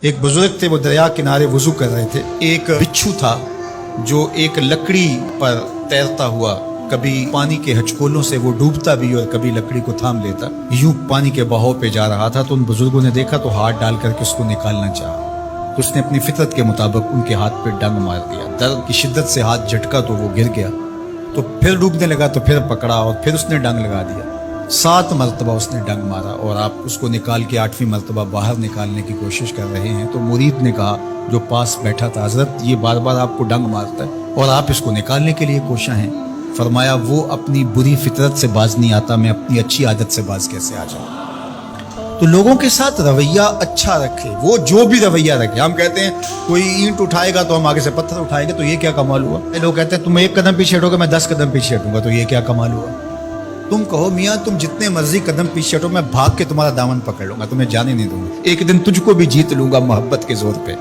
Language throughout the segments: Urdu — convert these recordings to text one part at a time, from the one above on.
ایک بزرگ تھے، وہ دریا کنارے وضو کر رہے تھے۔ ایک بچھو تھا جو ایک لکڑی پر تیرتا ہوا، کبھی پانی کے ہچکولوں سے وہ ڈوبتا بھی اور کبھی لکڑی کو تھام لیتا، یوں پانی کے بہاؤ پہ جا رہا تھا۔ تو ان بزرگوں نے دیکھا تو ہاتھ ڈال کر کے اس کو نکالنا چاہا، تو اس نے اپنی فطرت کے مطابق ان کے ہاتھ پہ ڈنگ مار دیا۔ درد کی شدت سے ہاتھ جھٹکا تو وہ گر گیا، تو پھر ڈوبنے لگا تو پھر پکڑا اور پھر اس نے ڈنگ لگا دیا۔ 7 مرتبہ اس نے ڈنگ مارا اور آپ اس کو نکال کے 8ویں مرتبہ باہر نکالنے کی کوشش کر رہے ہیں۔ تو مرید نے کہا جو پاس بیٹھا تھا، حضرت یہ بار بار آپ کو ڈنگ مارتا ہے اور آپ اس کو نکالنے کے لیے کوشاں ہیں۔ فرمایا وہ اپنی بری فطرت سے باز نہیں آتا، میں اپنی اچھی عادت سے باز کیسے آ جاؤں؟ تو لوگوں کے ساتھ رویہ اچھا رکھے، وہ جو بھی رویہ رکھے۔ ہم کہتے ہیں کوئی اینٹ اٹھائے گا تو ہم آگے سے پتھر اٹھائیں گے، تو یہ کیا کمال ہوا؟ لوگ کہتے ہیں تم 1 قدم پیچھے ہٹو گے، میں 10 قدم پیچھے ہٹوں گا، تو یہ کیا کمال ہوا؟ تم کہو میاں تم جتنے مرضی قدم پیچھے ہٹو، میں بھاگ کے تمہارا دامن پکڑ لوں گا، تمہیں جانے نہیں دوں گا، ایک دن تجھ کو بھی جیت لوں گا محبت کے زور پہ۔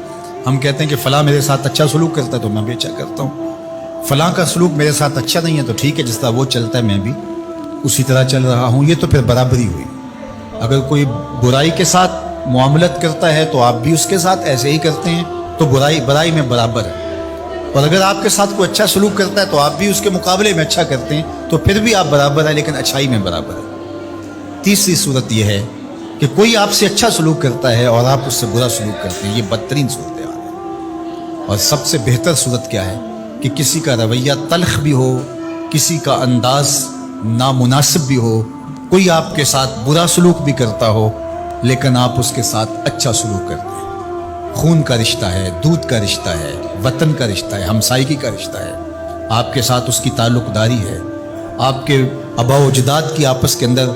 ہم کہتے ہیں کہ فلاں میرے ساتھ اچھا سلوک کرتا ہے تو میں بھی اچھا کرتا ہوں، فلاں کا سلوک میرے ساتھ اچھا نہیں ہے تو ٹھیک ہے، جس طرح وہ چلتا ہے میں بھی اسی طرح چل رہا ہوں۔ یہ تو پھر برابری ہوئی۔ اگر کوئی برائی کے ساتھ معاملت کرتا ہے تو آپ بھی اس کے ساتھ ایسے ہی کرتے ہیں، تو برائی میں برابر ہے۔ اور اگر آپ کے ساتھ کوئی اچھا سلوک کرتا ہے تو آپ بھی اس کے مقابلے میں اچھا کرتے ہیں، تو پھر بھی آپ برابر ہیں، لیکن اچھائی میں برابر ہے۔ تیسری صورت یہ ہے کہ کوئی آپ سے اچھا سلوک کرتا ہے اور آپ اس سے برا سلوک کرتے ہیں، یہ بدترین صورتحال ہے۔ اور سب سے بہتر صورت کیا ہے کہ کسی کا رویہ تلخ بھی ہو، کسی کا انداز نامناسب بھی ہو، کوئی آپ کے ساتھ برا سلوک بھی کرتا ہو لیکن آپ اس کے ساتھ اچھا سلوک کرتے ہیں۔ خون کا رشتہ ہے، دودھ کا رشتہ ہے، وطن کا رشتہ ہے، ہمسائیگی کا رشتہ ہے، آپ کے ساتھ اس کی تعلق داری ہے، آپ کے آبا و اجداد کی آپس کے اندر